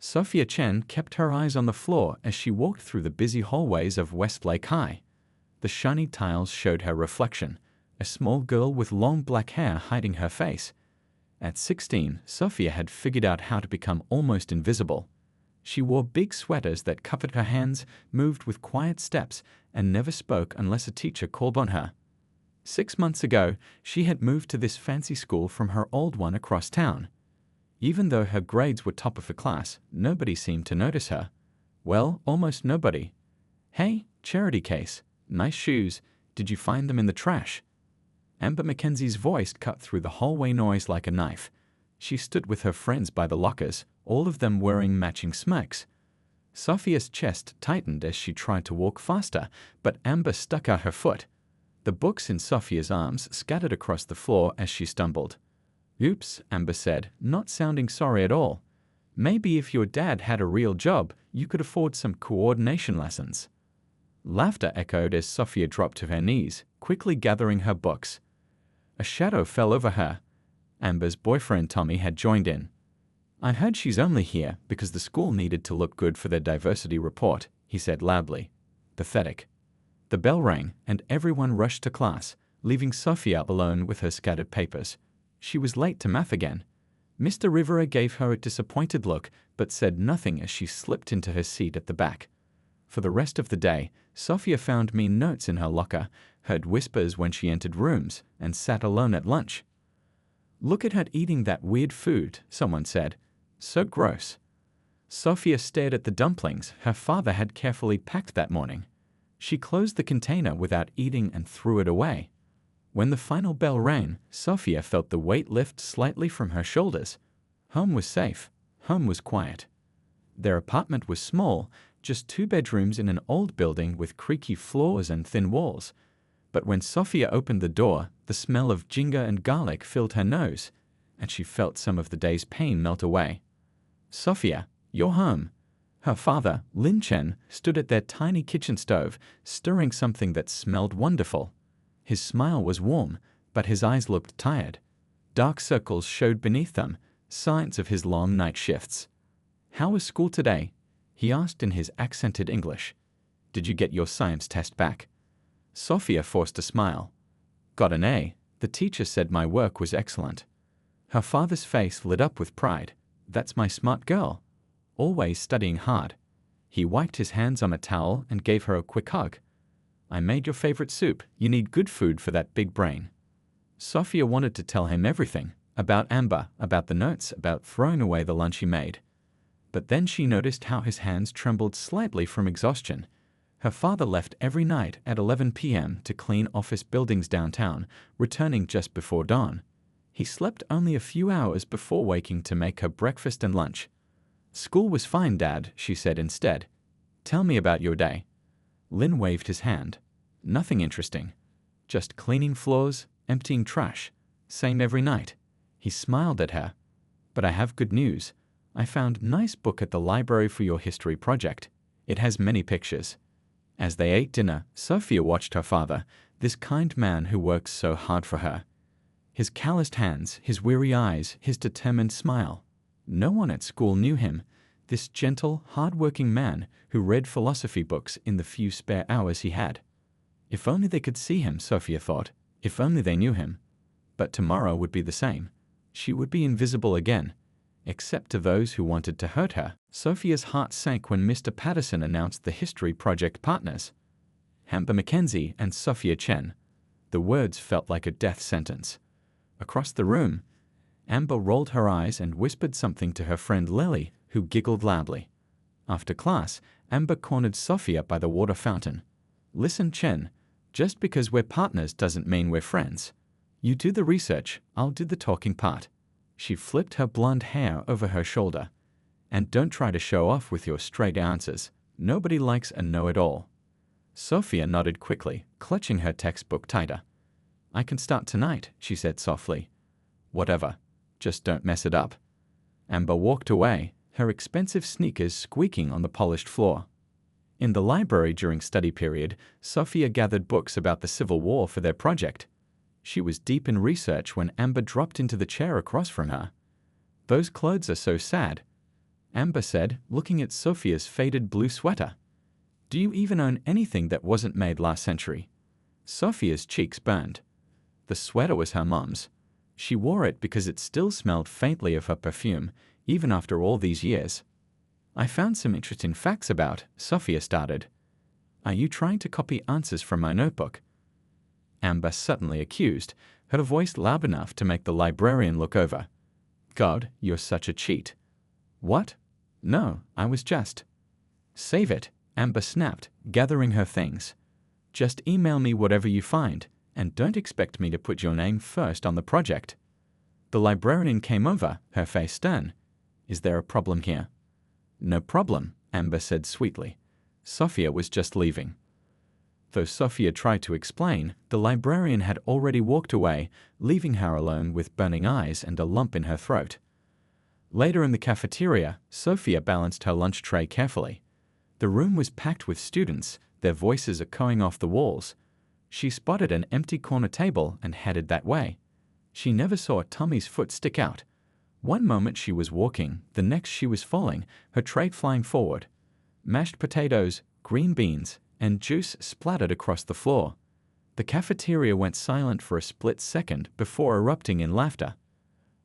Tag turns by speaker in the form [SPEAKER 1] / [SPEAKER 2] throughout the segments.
[SPEAKER 1] Sophia Chen kept her eyes on the floor as she walked through the busy hallways of Westlake High. The shiny tiles showed her reflection, a small girl with long black hair hiding her face. At 16, Sophia had figured out how to become almost invisible. She wore big sweaters that covered her hands, moved with quiet steps, and never spoke unless a teacher called on her. 6 months ago, she had moved to this fancy school from her old one across town. Even though her grades were top of her class, nobody seemed to notice her. Well, almost nobody. "Hey, charity case. Nice shoes. Did you find them in the trash?" Amber Mackenzie's voice cut through the hallway noise like a knife. She stood with her friends by the lockers, all of them wearing matching smokes. Sophia's chest tightened as she tried to walk faster, but Amber stuck out her foot. The books in Sophia's arms scattered across the floor as she stumbled. "Oops," Amber said, not sounding sorry at all. "Maybe if your dad had a real job, you could afford some coordination lessons." Laughter echoed as Sophia dropped to her knees, quickly gathering her books. A shadow fell over her. Amber's boyfriend Tommy had joined in. "I heard she's only here because the school needed to look good for their diversity report," he said loudly. Pathetic. The bell rang, and everyone rushed to class, leaving Sophia alone with her scattered papers. She was late to math again. Mr. Rivera gave her a disappointed look, but said nothing as she slipped into her seat at the back. For the rest of the day, Sophia found mean notes in her locker, heard whispers when she entered rooms, and sat alone at lunch. "Look at her eating that weird food," someone said. "So gross." Sophia stared at the dumplings her father had carefully packed that morning. She closed the container without eating and threw it away. When the final bell rang, Sophia felt the weight lift slightly from her shoulders. Home was safe. Home was quiet. Their apartment was small, just 2 bedrooms in an old building with creaky floors and thin walls. But when Sophia opened the door, the smell of ginger and garlic filled her nose, and she felt some of the day's pain melt away. "Sophia, you're home." Her father, Lin Chen, stood at their tiny kitchen stove, stirring something that smelled wonderful. His smile was warm, but his eyes looked tired. Dark circles showed beneath them, signs of his long night shifts. "How was school today?" he asked in his accented English. "Did you get your science test back?" Sophia forced a smile. "Got an A. The teacher said my work was excellent." Her father's face lit up with pride. "That's my smart girl. Always studying hard." He wiped his hands on a towel and gave her a quick hug. "I made your favorite soup. You need good food for that big brain." Sophia wanted to tell him everything, about Amber, about the notes, about throwing away the lunch he made. But then she noticed how his hands trembled slightly from exhaustion. Her father left every night at 11 p.m. to clean office buildings downtown, returning just before dawn. He slept only a few hours before waking to make her breakfast and lunch. "School was fine, Dad," she said instead. "Tell me about your day." Lin waved his hand. "Nothing interesting. Just cleaning floors, emptying trash. Same every night." He smiled at her. "But I have good news. I found nice book at the library for your history project. It has many pictures." As they ate dinner, Sophia watched her father, this kind man who works so hard for her. His calloused hands, his weary eyes, his determined smile. No one at school knew him, this gentle, hard-working man who read philosophy books in the few spare hours he had. If only they could see him, Sophia thought. If only they knew him. But tomorrow would be the same. She would be invisible again, except to those who wanted to hurt her. Sophia's heart sank when Mr. Patterson announced the history project partners, Amber Mackenzie and Sophia Chen. The words felt like a death sentence. Across the room, Amber rolled her eyes and whispered something to her friend Lily, who giggled loudly. After class, Amber cornered Sophia by the water fountain. "Listen, Chen, just because we're partners doesn't mean we're friends. You do the research, I'll do the talking part." She flipped her blonde hair over her shoulder. "And don't try to show off with your straight answers. Nobody likes a know-it-all." Sophia nodded quickly, clutching her textbook tighter. "I can start tonight," she said softly. "Whatever. Just don't mess it up." Amber walked away, her expensive sneakers squeaking on the polished floor. In the library during study period, Sophia gathered books about the Civil War for their project. She was deep in research when Amber dropped into the chair across from her. "Those clothes are so sad." Amber said, looking at Sophia's faded blue sweater. Do you even own anything that wasn't made last century? Sophia's cheeks burned. The sweater was her mom's. She wore it because it still smelled faintly of her perfume, even after all these years. I found some interesting facts about, Sophia started. Are you trying to copy answers from my notebook? Amber suddenly accused, her voice loud enough to make the librarian look over. God, you're such a cheat. What? No, I was just. Save it, Amber snapped, gathering her things. Just email me whatever you find, and don't expect me to put your name first on the project. The librarian came over, her face stern. Is there a problem here? No problem, Amber said sweetly. Sophia was just leaving. Though Sophia tried to explain, the librarian had already walked away, leaving her alone with burning eyes and a lump in her throat. Later in the cafeteria, Sophia balanced her lunch tray carefully. The room was packed with students, their voices echoing off the walls. She spotted an empty corner table and headed that way. She never saw Tommy's foot stick out. One moment she was walking, the next she was falling, her tray flying forward. Mashed potatoes, green beans, and juice splattered across the floor. The cafeteria went silent for a split second before erupting in laughter.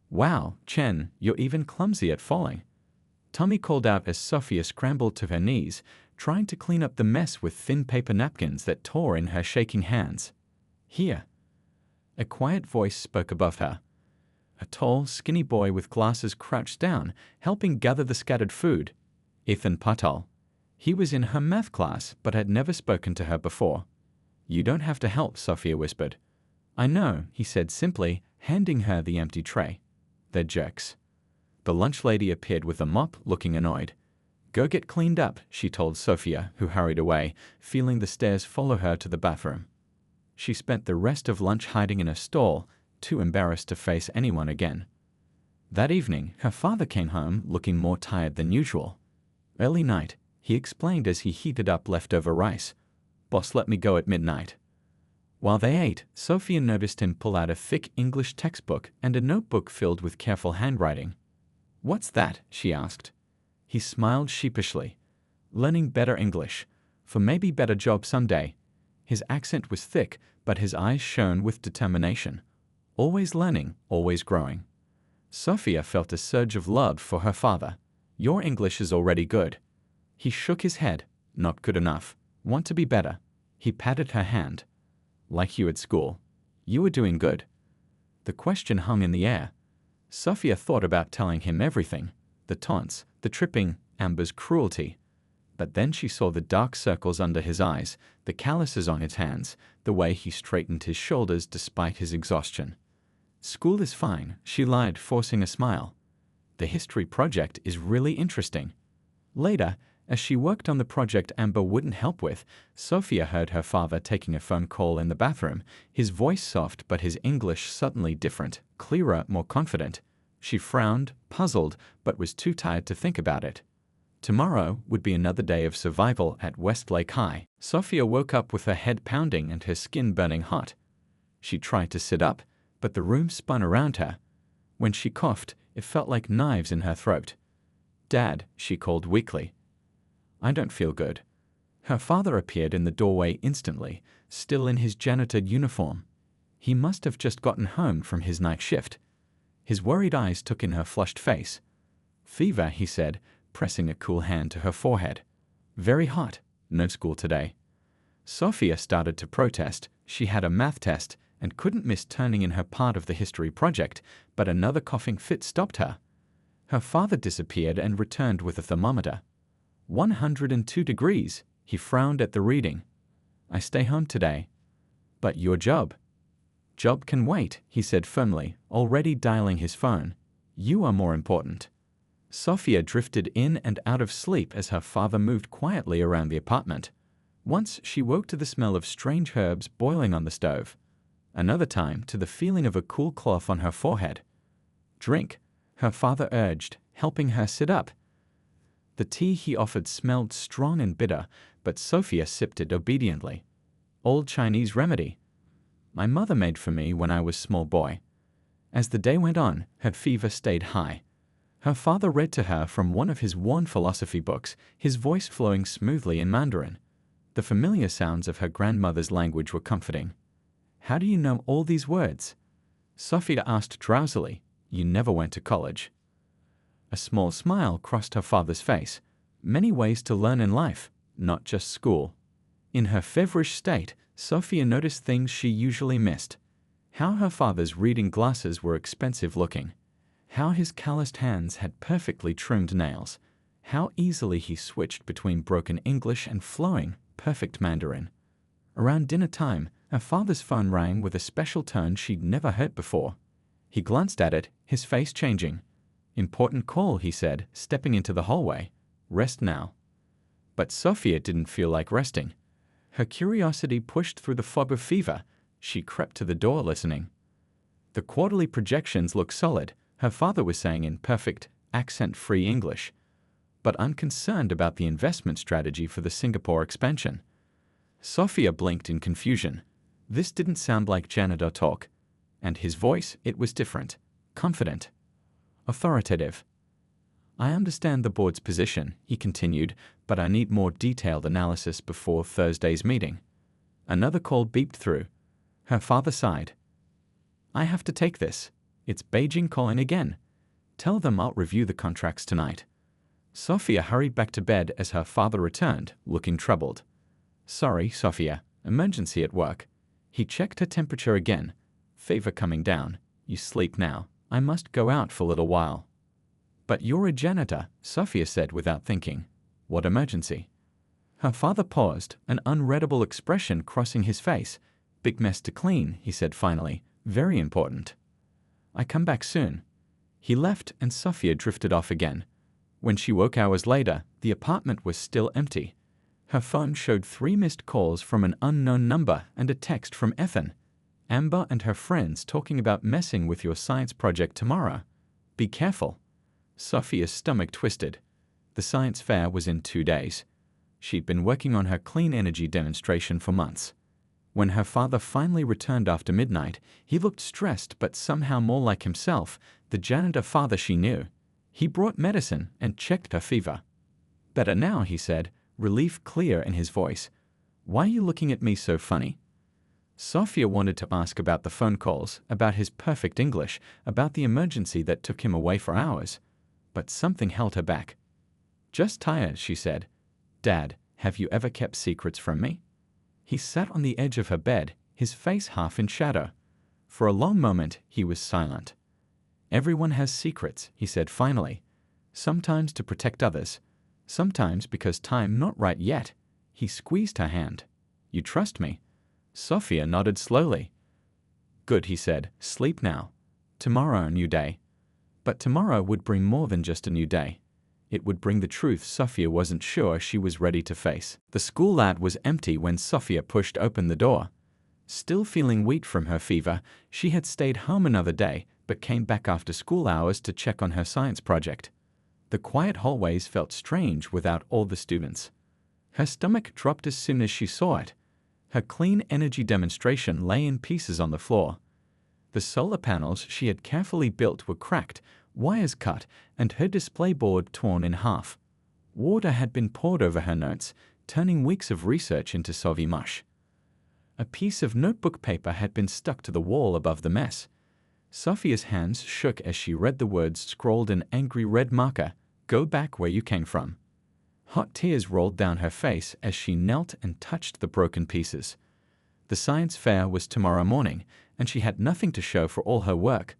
[SPEAKER 1] Wow, Chen, you're even clumsy at falling. Tommy called out as Sophia scrambled to her knees, trying to clean up the mess with thin paper napkins that tore in her shaking hands. Here. A quiet voice spoke above her. A tall, skinny boy with glasses crouched down, helping gather the scattered food. Ethan Patel. He was in her math class, but had never spoken to her before. You don't have to help, Sophia whispered. I know, he said simply, handing her the empty tray. They're jerks. The lunch lady appeared with a mop, looking annoyed. Go get cleaned up, she told Sophia, who hurried away, feeling the stares follow her to the bathroom. She spent the rest of lunch hiding in a stall, too embarrassed to face anyone again. That evening, her father came home looking more tired than usual. Early night, he explained as he heated up leftover rice. Boss let me go at midnight. While they ate, Sophia noticed him pull out a thick English textbook and a notebook filled with careful handwriting. What's that? She asked. He smiled sheepishly. Learning better English, for maybe better job someday. His accent was thick, but his eyes shone with determination. Always learning, always growing. Sophia felt a surge of love for her father. Your English is already good. He shook his head. Not good enough. Want to be better. He patted her hand. Like you at school. You were doing good. The question hung in the air. Sophia thought about telling him everything. The taunts, the tripping, Amber's cruelty. But then she saw the dark circles under his eyes, the calluses on his hands, the way he straightened his shoulders despite his exhaustion. School is fine, she lied, forcing a smile. The history project is really interesting. Later, as she worked on the project Amber wouldn't help with, Sophia heard her father taking a phone call in the bathroom, his voice soft but his English suddenly different, clearer, more confident. She frowned, puzzled, but was too tired to think about it. Tomorrow would be another day of survival at Westlake High. Sophia woke up with her head pounding and her skin burning hot. She tried to sit up, but the room spun around her. When she coughed, it felt like knives in her throat. Dad, she called weakly. I don't feel good. Her father appeared in the doorway instantly, still in his janitor uniform. He must have just gotten home from his night shift. His worried eyes took in her flushed face. Fever, he said, pressing a cool hand to her forehead. Very hot. No school today. Sophia started to protest. She had a math test and couldn't miss turning in her part of the history project, but another coughing fit stopped her. Her father disappeared and returned with a thermometer. 102 degrees. He frowned at the reading. I stay home today. But your job. Job can wait, he said firmly, already dialing his phone. You are more important. Sophia drifted in and out of sleep as her father moved quietly around the apartment. Once she woke to the smell of strange herbs boiling on the stove. Another time to the feeling of a cool cloth on her forehead. Drink, her father urged, helping her sit up. The tea he offered smelled strong and bitter, but Sophia sipped it obediently. Old Chinese remedy. My mother made for me when I was small boy. As the day went on, her fever stayed high. Her father read to her from one of his worn philosophy books, his voice flowing smoothly in Mandarin. The familiar sounds of her grandmother's language were comforting. "How do you know all these words?" Sophia asked drowsily. "You never went to college." A small smile crossed her father's face. Many ways to learn in life, not just school. In her feverish state, Sophia noticed things she usually missed. How her father's reading glasses were expensive looking. How his calloused hands had perfectly trimmed nails. How easily he switched between broken English and flowing, perfect Mandarin. Around dinner time, her father's phone rang with a special tone she'd never heard before. He glanced at it, his face changing. "Important call," he said, stepping into the hallway. "Rest now." But Sophia didn't feel like resting. Her curiosity pushed through the fog of fever. She crept to the door listening. The quarterly projections looked solid, her father was saying in perfect, accent-free English. But I'm concerned about the investment strategy for the Singapore expansion. Sophia blinked in confusion. This didn't sound like janitor talk. And his voice, it was different. Confident. Authoritative. "I understand the board's position," he continued, "but I need more detailed analysis before Thursday's meeting." Another call beeped through. Her father sighed. "I have to take this. It's Beijing calling again. Tell them I'll review the contracts tonight." Sophia hurried back to bed as her father returned, looking troubled. "Sorry, Sophia. Emergency at work." He checked her temperature again. "Fever coming down. You sleep now. I must go out for a little while." "But you're a janitor," Sophia said without thinking. "What emergency?" Her father paused, an unreadable expression crossing his face. "Big mess to clean," he said finally. "Very important." "I come back soon." He left and Sophia drifted off again. When she woke hours later, the apartment was still empty. Her phone showed 3 missed calls from an unknown number and a text from Ethan. "Amber and her friends talking about messing with your science project tomorrow. Be careful." Sophia's stomach twisted. The science fair was in 2 days. She'd been working on her clean energy demonstration for months. When her father finally returned after midnight, he looked stressed but somehow more like himself, the janitor father she knew. He brought medicine and checked her fever. "Better now," he said, relief clear in his voice. "Why are you looking at me so funny?" Sophia wanted to ask about the phone calls, about his perfect English, about the emergency that took him away for hours. But something held her back. "Just tired," she said. "Dad, have you ever kept secrets from me?" He sat on the edge of her bed, his face half in shadow. For a long moment, he was silent. "Everyone has secrets," he said finally. "Sometimes to protect others. Sometimes because time not right yet." He squeezed her hand. "You trust me?" Sophia nodded slowly. "Good," he said. "Sleep now. Tomorrow a new day." But tomorrow would bring more than just a new day. It would bring the truth Sophia wasn't sure she was ready to face. The school lab was empty when Sophia pushed open the door. Still feeling weak from her fever, she had stayed home another day, but came back after school hours to check on her science project. The quiet hallways felt strange without all the students. Her stomach dropped as soon as she saw it. Her clean energy demonstration lay in pieces on the floor. The solar panels she had carefully built were cracked, wires cut, and her display board torn in half. Water had been poured over her notes, turning weeks of research into soggy mush. A piece of notebook paper had been stuck to the wall above the mess. Sophia's hands shook as she read the words scrawled in angry red marker, "Go back where you came from." Hot tears rolled down her face as she knelt and touched the broken pieces. The science fair was tomorrow morning, and she had nothing to show for all her work.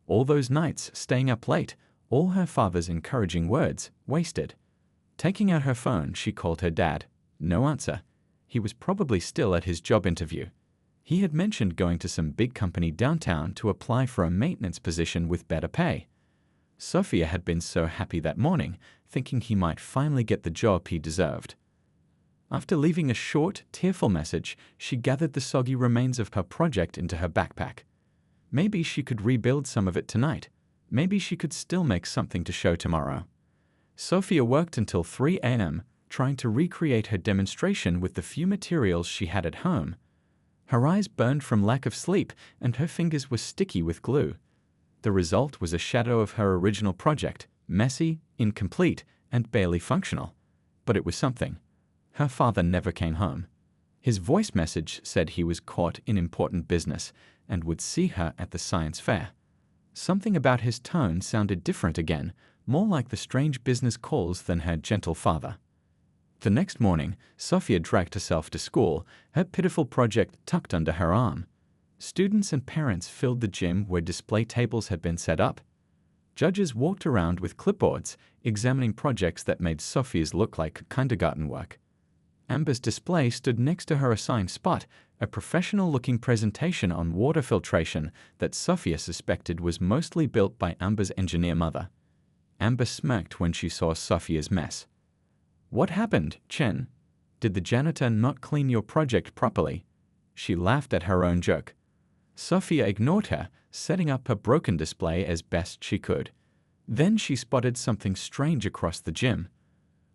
[SPEAKER 1] All those nights staying up late, all her father's encouraging words, wasted. Taking out her phone, she called her dad. No answer. He was probably still at his job interview. He had mentioned going to some big company downtown to apply for a maintenance position with better pay. Sophia had been so happy that morning, thinking he might finally get the job he deserved. After leaving a short, tearful message, she gathered the soggy remains of her project into her backpack. Maybe she could rebuild some of it tonight. Maybe she could still make something to show tomorrow. Sophia worked until 3 a.m., trying to recreate her demonstration with the few materials she had at home. Her eyes burned from lack of sleep, and her fingers were sticky with glue. The result was a shadow of her original project, Messy, incomplete, and barely functional. But it was something. Her father never came home. His voice message said he was caught in important business and would see her at the science fair. Something about his tone sounded different again, more like the strange business calls than her gentle father. The next morning, Sophia dragged herself to school, her pitiful project tucked under her arm. Students and parents filled the gym where display tables had been set up. Judges walked around with clipboards, examining projects that made Sophia's look like kindergarten work. Amber's display stood next to her assigned spot, a professional-looking presentation on water filtration that Sophia suspected was mostly built by Amber's engineer mother. Amber smirked when she saw Sophia's mess. "What happened, Chen? Did the janitor not clean your project properly?" She laughed at her own joke. Sophia ignored her, setting up her broken display as best she could. Then she spotted something strange across the gym.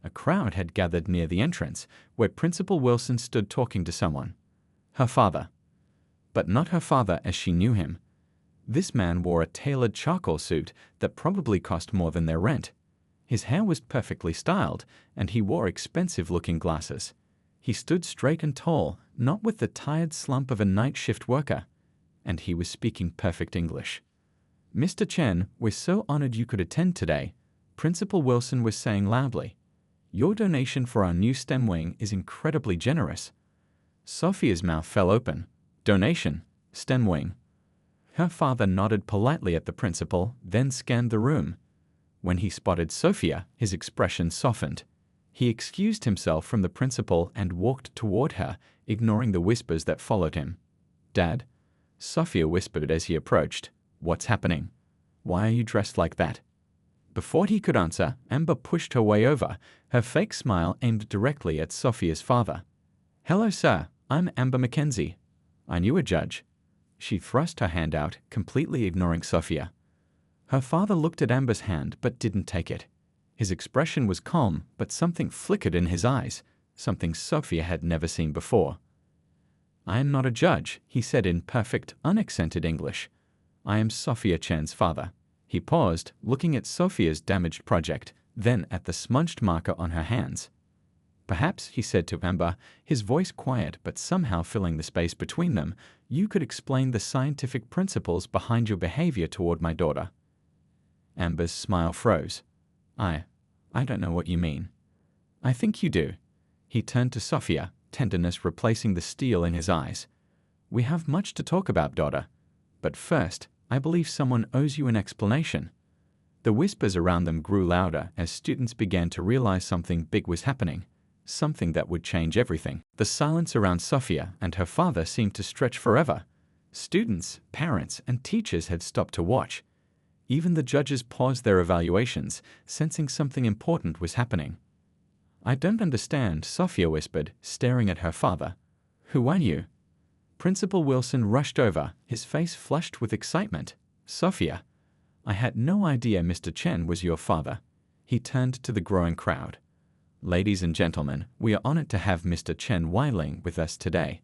[SPEAKER 1] A crowd had gathered near the entrance, where Principal Wilson stood talking to someone. Her father. But not her father as she knew him. This man wore a tailored charcoal suit that probably cost more than their rent. His hair was perfectly styled, and he wore expensive-looking glasses. He stood straight and tall, not with the tired slump of a night shift worker. And he was speaking perfect English. "Mr. Chen, we're so honored you could attend today," Principal Wilson was saying loudly. "Your donation for our new STEM wing is incredibly generous." Sophia's mouth fell open. "Donation? STEM wing?" Her father nodded politely at the principal, then scanned the room. When he spotted Sophia, his expression softened. He excused himself from the principal and walked toward her, ignoring the whispers that followed him. "Dad?" Sophia whispered as he approached. "What's happening? Why are you dressed like that?" Before he could answer, Amber pushed her way over, her fake smile aimed directly at Sophia's father. "Hello, sir. I'm Amber Mackenzie. I knew a judge." She thrust her hand out, completely ignoring Sophia. Her father looked at Amber's hand but didn't take it. His expression was calm, but something flickered in his eyes, something Sophia had never seen before. "I am not a judge," he said in perfect, unaccented English. "I am Sophia Chen's father." He paused, looking at Sophia's damaged project, then at the smudged marker on her hands. "Perhaps," he said to Amber, his voice quiet but somehow filling the space between them, "you could explain the scientific principles behind your behavior toward my daughter." Amber's smile froze. I don't know what you mean." "I think you do." He turned to Sophia, tenderness replacing the steel in his eyes. "We have much to talk about, daughter. But first, I believe someone owes you an explanation." The whispers around them grew louder as students began to realize something big was happening, something that would change everything. The silence around Sophia and her father seemed to stretch forever. Students, parents, and teachers had stopped to watch. Even the judges paused their evaluations, sensing something important was happening. "I don't understand," Sophia whispered, staring at her father. "Who are you?" Principal Wilson rushed over, his face flushed with excitement. "Sophia, I had no idea Mr. Chen was your father." He turned to the growing crowd. "Ladies and gentlemen, we are honored to have Mr. Chen Weiling with us today.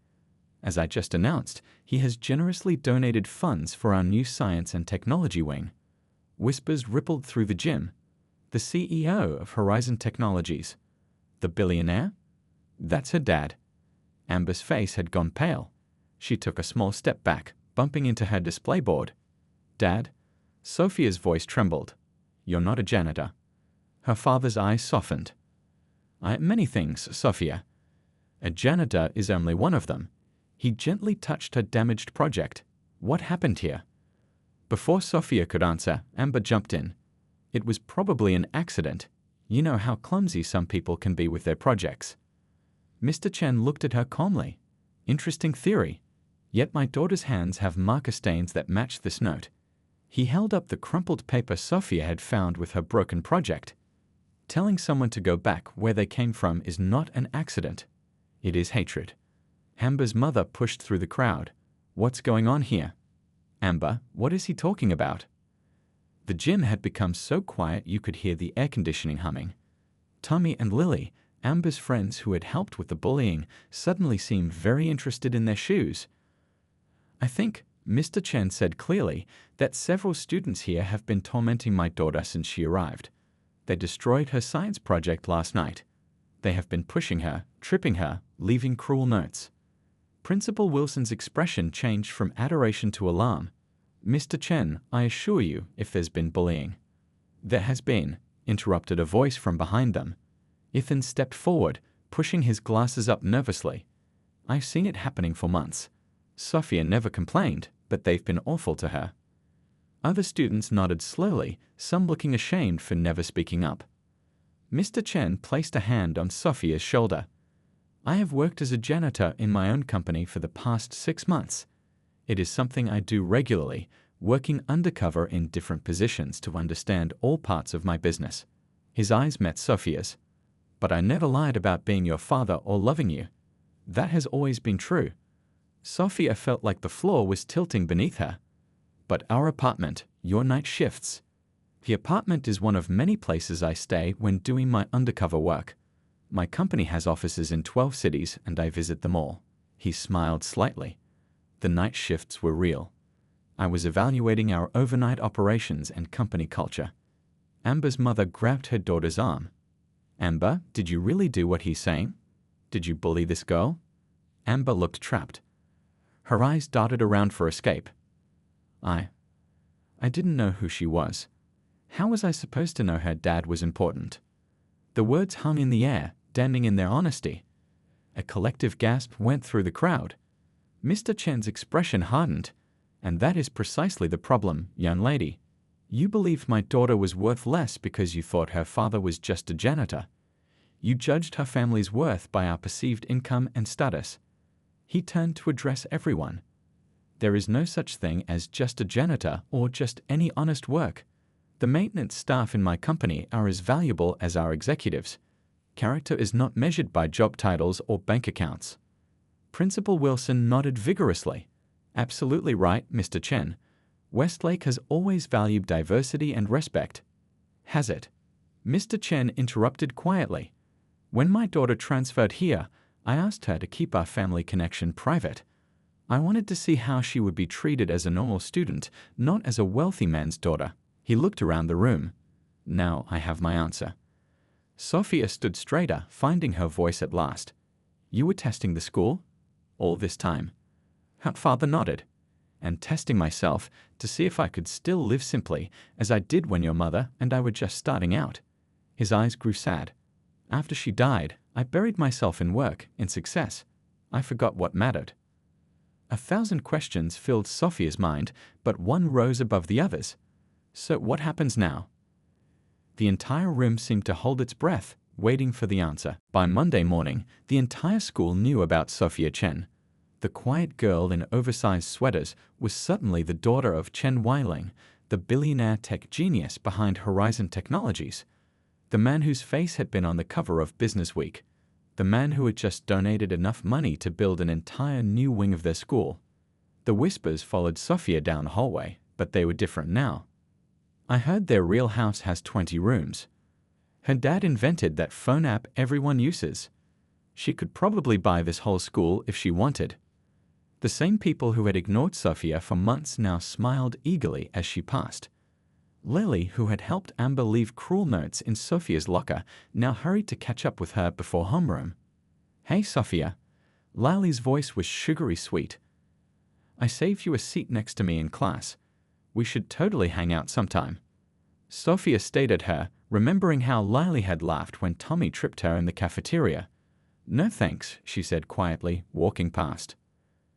[SPEAKER 1] As I just announced, he has generously donated funds for our new science and technology wing." Whispers rippled through the gym. "The CEO of Horizon Technologies. The billionaire? That's her dad." Amber's face had gone pale. She took a small step back, bumping into her display board. "Dad?" Sophia's voice trembled. "You're not a janitor." Her father's eyes softened. "Many things, Sophia. A janitor is only one of them." He gently touched her damaged project. "What happened here?" Before Sophia could answer, Amber jumped in. "It was probably an accident. You know how clumsy some people can be with their projects." Mr. Chen looked at her calmly. "Interesting theory. Yet my daughter's hands have marker stains that match this note." He held up the crumpled paper Sophia had found with her broken project. "Telling someone to go back where they came from is not an accident. It is hatred." Amber's mother pushed through the crowd. "What's going on here?" "Amber, what is he talking about?" The gym had become so quiet you could hear the air conditioning humming. Tommy and Lily, Amber's friends who had helped with the bullying, suddenly seemed very interested in their shoes. "I think," Mr. Chen said clearly, "that several students here have been tormenting my daughter since she arrived. They destroyed her science project last night. They have been pushing her, tripping her, leaving cruel notes. Principal Wilson's expression changed from adoration to alarm. Mr. Chen, I assure you, if there's been bullying. There has been, interrupted a voice from behind them. Ethan stepped forward, pushing his glasses up nervously. I've seen it happening for months. Sophia never complained, but they've been awful to her. Other students nodded slowly, some looking ashamed for never speaking up. Mr. Chen placed a hand on Sophia's shoulder. I have worked as a janitor in my own company for the past 6 months. It is something I do regularly, working undercover in different positions to understand all parts of my business. His eyes met Sophia's. But I never lied about being your father or loving you. That has always been true. Sophia felt like the floor was tilting beneath her. But our apartment, your night shifts. The apartment is one of many places I stay when doing my undercover work. My company has offices in 12 cities and I visit them all. He smiled slightly. The night shifts were real. I was evaluating our overnight operations and company culture. Amber's mother grabbed her daughter's arm. Amber, did you really do what he's saying? Did you bully this girl? Amber looked trapped. Her eyes darted around for escape. I didn't know who she was. How was I supposed to know her dad was important? The words hung in the air, damning in their honesty. A collective gasp went through the crowd. Mr. Chen's expression hardened. And that is precisely the problem, young lady. You believed my daughter was worth less because you thought her father was just a janitor. You judged her family's worth by our perceived income and status. He turned to address everyone. There is no such thing as just a janitor or just any honest work. The maintenance staff in my company are as valuable as our executives. Character is not measured by job titles or bank accounts. Principal Wilson nodded vigorously. Absolutely right, Mr. Chen. Westlake has always valued diversity and respect. Has it? Mr. Chen interrupted quietly. When my daughter transferred here, I asked her to keep our family connection private. I wanted to see how she would be treated as a normal student, not as a wealthy man's daughter. He looked around the room. Now I have my answer. Sophia stood straighter, finding her voice at last. You were testing the school? All this time? Her father nodded. And testing myself to see if I could still live simply, as I did when your mother and I were just starting out. His eyes grew sad. After she died, I buried myself in work, in success. I forgot what mattered. 1,000 questions filled Sophia's mind, but one rose above the others. So what happens now? The entire room seemed to hold its breath, waiting for the answer. By Monday morning, the entire school knew about Sophia Chen. The quiet girl in oversized sweaters was suddenly the daughter of Chen Weiling, the billionaire tech genius behind Horizon Technologies. The man whose face had been on the cover of Business Week. The man who had just donated enough money to build an entire new wing of their school. The whispers followed Sophia down the hallway, but they were different now. I heard their real house has 20 rooms. Her dad invented that phone app everyone uses. She could probably buy this whole school if she wanted. The same people who had ignored Sophia for months now smiled eagerly as she passed. Lily, who had helped Amber leave cruel notes in Sophia's locker, now hurried to catch up with her before homeroom. Hey, Sophia. Lily's voice was sugary sweet. I saved you a seat next to me in class. We should totally hang out sometime. Sophia stayed at her, remembering how Lily had laughed when Tommy tripped her in the cafeteria. No thanks, she said quietly, walking past.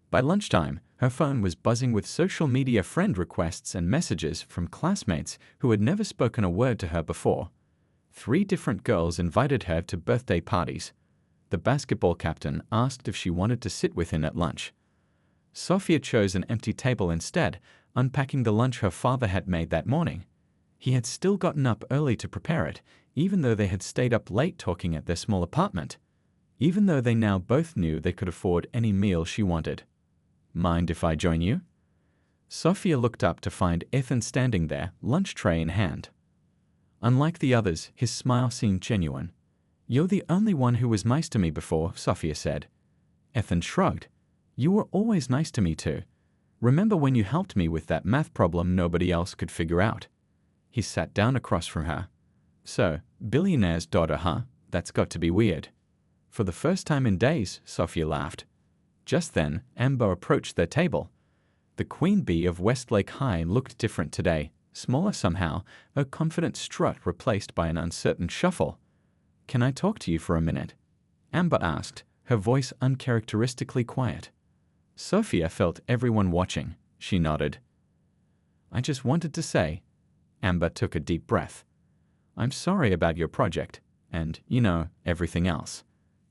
[SPEAKER 1] By lunchtime, her phone was buzzing with social media friend requests and messages from classmates who had never spoken a word to her before. 3 different girls invited her to birthday parties. The basketball captain asked if she wanted to sit with him at lunch. Sophia chose an empty table instead, unpacking the lunch her father had made that morning. He had still gotten up early to prepare it, even though they had stayed up late talking at their small apartment. Even though they now both knew they could afford any meal she wanted. Mind if I join you? Sophia looked up to find Ethan standing there, lunch tray in hand. Unlike the others, his smile seemed genuine. You're the only one who was nice to me before, Sophia said. Ethan shrugged. You were always nice to me too. Remember when you helped me with that math problem nobody else could figure out? He sat down across from her. So, billionaire's daughter, huh? That's got to be weird. For the first time in days, Sophia laughed. Just then, Amber approached their table. The queen bee of Westlake High looked different today, smaller somehow, a confident strut replaced by an uncertain shuffle. "Can I talk to you for a minute?" Amber asked, her voice uncharacteristically quiet. Sophia felt everyone watching. She nodded. "I just wanted to say," Amber took a deep breath, "I'm sorry about your project, and, everything else."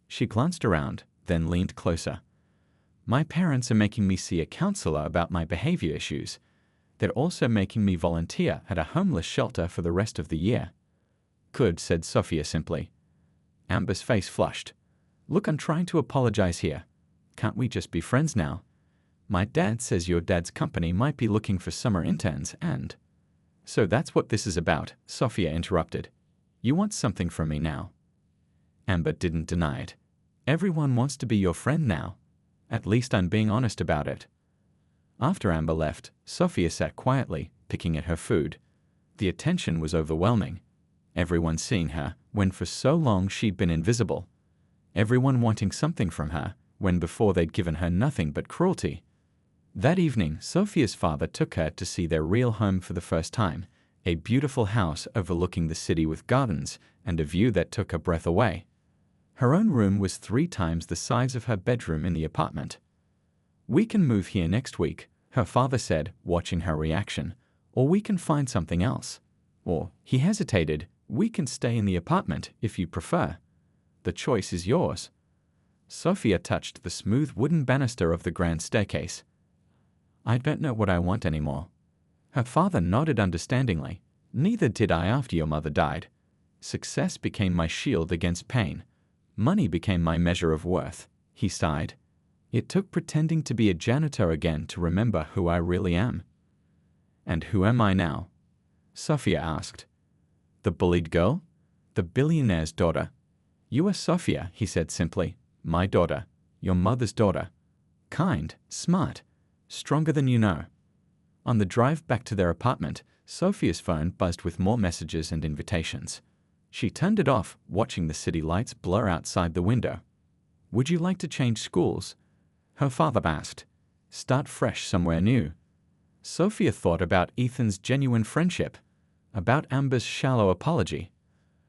[SPEAKER 1] She glanced around, then leaned closer. "My parents are making me see a counselor about my behavior issues. They're also making me volunteer at a homeless shelter for the rest of the year." "Good," said Sophia simply. Amber's face flushed. "Look, I'm trying to apologize here. Can't we just be friends now? My dad says your dad's company might be looking for summer interns and—" "So that's what this is about," Sophia interrupted. "You want something from me now?" Amber didn't deny it. "Everyone wants to be your friend now. At least I'm being honest about it." After Amber left, Sophia sat quietly, picking at her food. The attention was overwhelming. Everyone seeing her, when for so long she'd been invisible. Everyone wanting something from her, when before they'd given her nothing but cruelty. That evening, Sophia's father took her to see their real home for the first time, a beautiful house overlooking the city with gardens and a view that took her breath away. Her own room was 3 times the size of her bedroom in the apartment. "We can move here next week," her father said, watching her reaction, "or we can find something else. Or," he hesitated, "we can stay in the apartment if you prefer. The choice is yours." Sophia touched the smooth wooden banister of the grand staircase. "I don't know what I want anymore." Her father nodded understandingly. "Neither did I after your mother died. Success became my shield against pain. Money became my measure of worth," he sighed. "It took pretending to be a janitor again to remember who I really am." "And who am I now?" Sophia asked. "The bullied girl? The billionaire's daughter?" "You are Sophia," he said simply. "My daughter. Your mother's daughter. Kind, smart, stronger than you know." On the drive back to their apartment, Sophia's phone buzzed with more messages and invitations. She turned it off, watching the city lights blur outside the window. "Would you like to change schools?" her father asked. "Start fresh somewhere new?" Sophia thought about Ethan's genuine friendship, about Amber's shallow apology,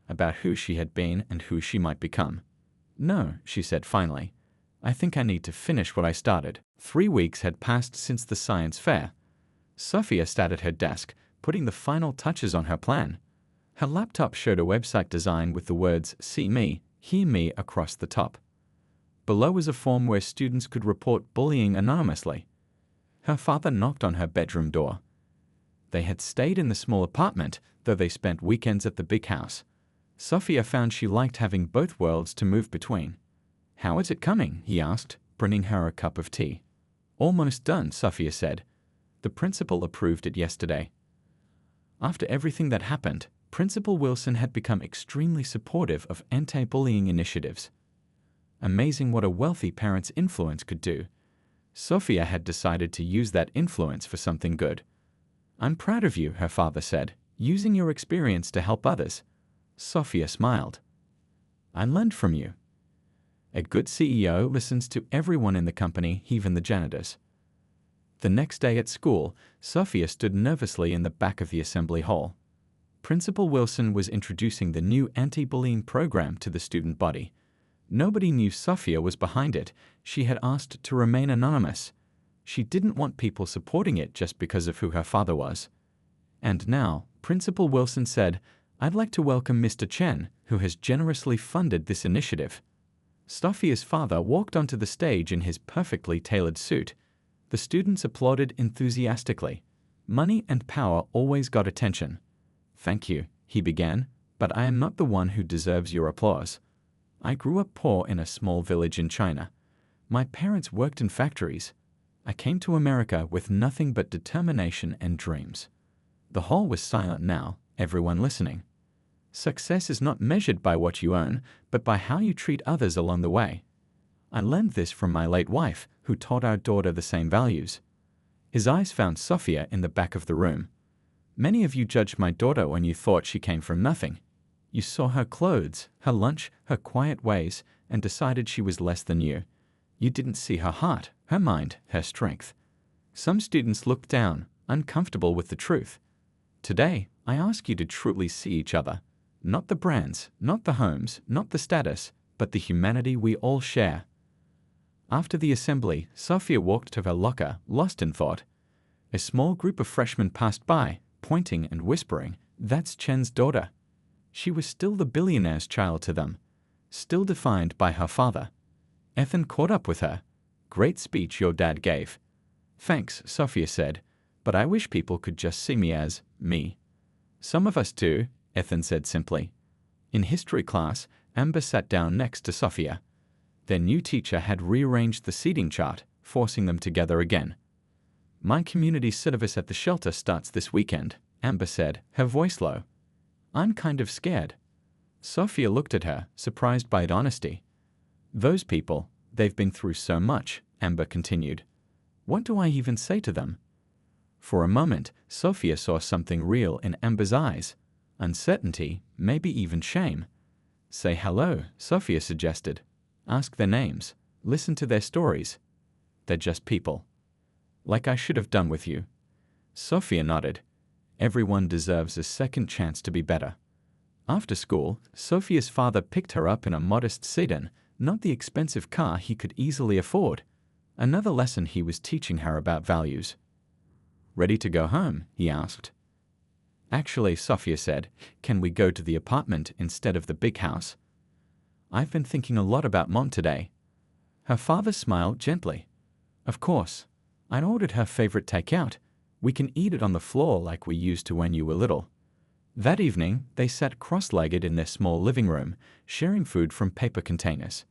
[SPEAKER 1] about who she had been and who she might become. "No," she said finally. "I think I need to finish what I started." 3 weeks had passed since the science fair. Sophia sat at her desk, putting the final touches on her plan. Her laptop showed a website design with the words "See me, hear me" across the top. Below was a form where students could report bullying anonymously. Her father knocked on her bedroom door. They had stayed in the small apartment, though they spent weekends at the big house. Sophia found she liked having both worlds to move between. "How is it coming?" he asked, bringing her a cup of tea. "Almost done," Sophia said. "The principal approved it yesterday." After everything that happened, Principal Wilson had become extremely supportive of anti-bullying initiatives. Amazing what a wealthy parent's influence could do. Sophia had decided to use that influence for something good. "I'm proud of you," her father said, "using your experience to help others." Sophia smiled. "I learned from you." A good CEO listens to everyone in the company, even the janitors. The next day at school, Sophia stood nervously in the back of the assembly hall. Principal Wilson was introducing the new anti-bullying program to the student body. Nobody knew Sophia was behind it. She had asked to remain anonymous. She didn't want people supporting it just because of who her father was. And now, Principal Wilson said, "I'd like to welcome Mr. Chen, who has generously funded this initiative." Sophia's father walked onto the stage in his perfectly tailored suit. The students applauded enthusiastically. Money and power always got attention. "Thank you," he began, "but I am not the one who deserves your applause. I grew up poor in a small village in China. My parents worked in factories. I came to America with nothing but determination and dreams." The hall was silent now, everyone listening. "Success is not measured by what you own, but by how you treat others along the way. I learned this from my late wife, who taught our daughter the same values." His eyes found Sophia in the back of the room. "Many of you judged my daughter when you thought she came from nothing. You saw her clothes, her lunch, her quiet ways, and decided she was less than you. You didn't see her heart, her mind, her strength. Some students looked down, uncomfortable with the truth. Today, I ask you to truly see each other. Not the brands, not the homes, not the status, but the humanity we all share. After the assembly, Sophia walked to her locker, lost in thought. A small group of freshmen passed by, pointing and whispering, "That's Chen's daughter." She was still the billionaire's child to them, still defined by her father. Ethan caught up with her. "Great speech your dad gave." "Thanks," Sophia said, "but I wish people could just see me as me." "Some of us do," Ethan said simply. In history class, Amber sat down next to Sophia. Their new teacher had rearranged the seating chart, forcing them together again. "My community service at the shelter starts this weekend," Amber said, her voice low. "I'm kind of scared." Sophia looked at her, surprised by its honesty. "Those people, they've been through so much," Amber continued. "What do I even say to them?" For a moment, Sophia saw something real in Amber's eyes. Uncertainty, maybe even shame. "Say hello," Sophia suggested. "Ask their names. Listen to their stories. They're just people. Like I should have done with you." Sophia nodded. Everyone deserves a second chance to be better. After school, Sophia's father picked her up in a modest sedan, not the expensive car he could easily afford. Another lesson he was teaching her about values. "Ready to go home?" he asked. "Actually," Sophia said, "can we go to the apartment instead of the big house? I've been thinking a lot about Mom today." Her father smiled gently. "Of course. I ordered her favorite takeout. We can eat it on the floor like we used to when you were little." That evening, they sat cross-legged in their small living room, sharing food from paper containers.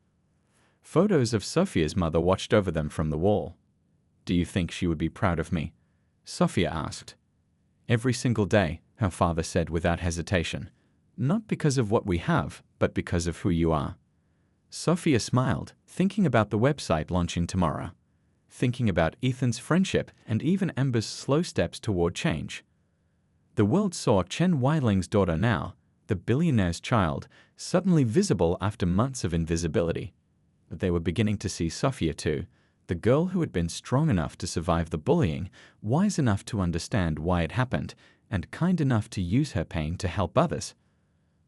[SPEAKER 1] Photos of Sophia's mother watched over them from the wall. "Do you think she would be proud of me?" Sophia asked. "Every single day," her father said without hesitation. "Not because of what we have, but because of who you are." Sophia smiled, thinking about the website launching tomorrow, thinking about Ethan's friendship and even Amber's slow steps toward change. The world saw Chen Weiling's daughter now, the billionaire's child, suddenly visible after months of invisibility. But they were beginning to see Sophia too, the girl who had been strong enough to survive the bullying, wise enough to understand why it happened, and kind enough to use her pain to help others.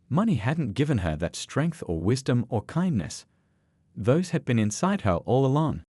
[SPEAKER 1] Money hadn't given her that strength or wisdom or kindness. Those had been inside her all along.